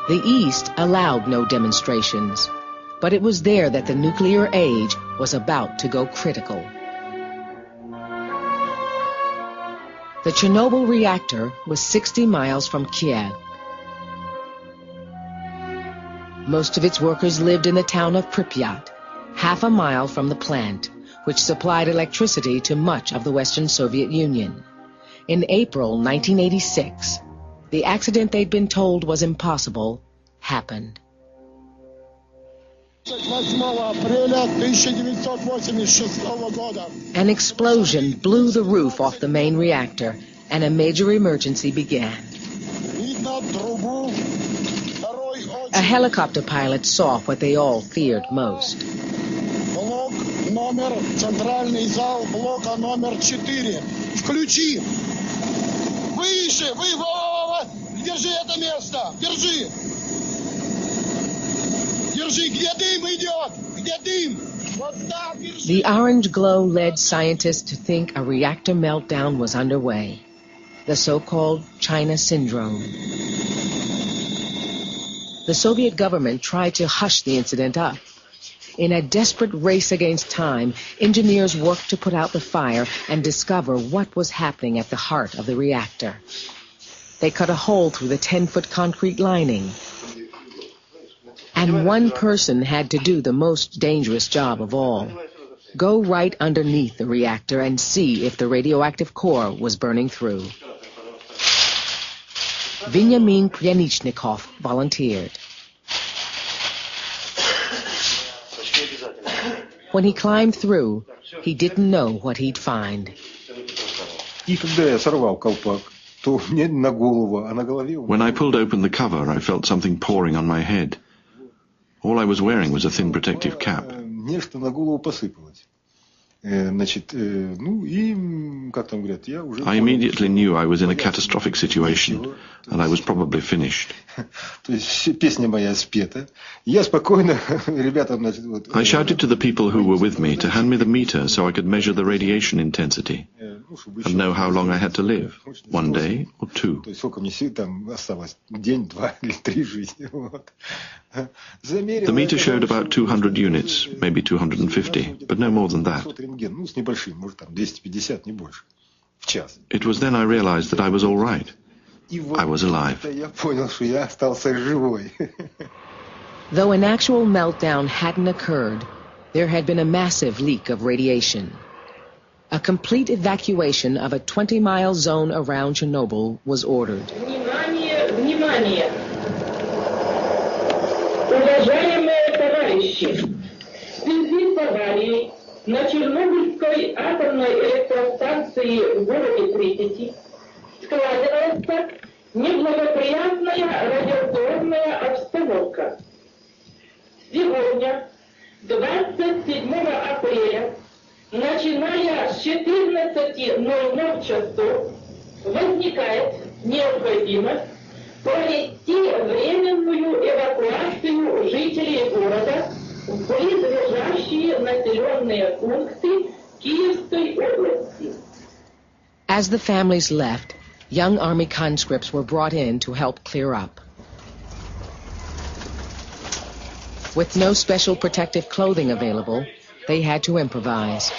The East allowed no demonstrations, but it was there that the nuclear age was about to go critical. The Chernobyl reactor was 60 miles from Kiev. Most of its workers lived in the town of Pripyat, half a mile from the plant, which supplied electricity to much of the Western Soviet Union. In April 1986, the accident they'd been told was impossible happened. An explosion blew the roof off the main reactor, and a major emergency began. A helicopter pilot saw what they all feared most. Центральный зал блока номер 4. Включи! Выше! Держи это место! Держи! Держи! Где дым идет? Где дым? Вот так! Держи! The orange glow led scientists to think a reactor meltdown was underway, the so-called China syndrome. The Soviet government tried to hush the incident up. In a desperate race against time, engineers worked to put out the fire and discover what was happening at the heart of the reactor. They cut a hole through the 10-foot concrete lining. And one person had to do the most dangerous job of all. Go right underneath the reactor and see if the radioactive core was burning through. Veniamin Pryanichnikov volunteered. When he climbed through, he didn't know what he'd find. When I pulled open the cover, I felt something pouring on my head. All I was wearing was a thin protective cap. I immediately knew I was in a catastrophic situation, and I was probably finished. I shouted to the people who were with me to hand me the meter so I could measure the radiation intensity and know how long I had to live, 1 day or 2. The meter showed about 200 units, maybe 250, but no more than that. It was then I realized that I was all right. I was alive. Though an actual meltdown hadn't occurred, there had been a massive leak of radiation. A complete evacuation of a 20-mile zone around Chernobyl was ordered. Уважаемые товарищи, в связи с аварией на Чернобыльской атомной электростанции в городе Припяти складывается неблагоприятная радиационная обстановка. Сегодня, 27 апреля, начиная с 14:00 часов, возникает необходимость провести временную эвакуацию жителей города в близлежащие населенные пункты Киевской области. As the families left, young army conscripts were brought in to help clear up. With no special protective clothing available, they had to improvise.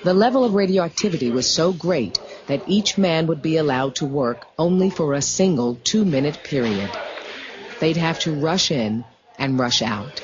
The level of radioactivity was so great that each man would be allowed to work only for a single 2-minute period. They'd have to rush in and rush out.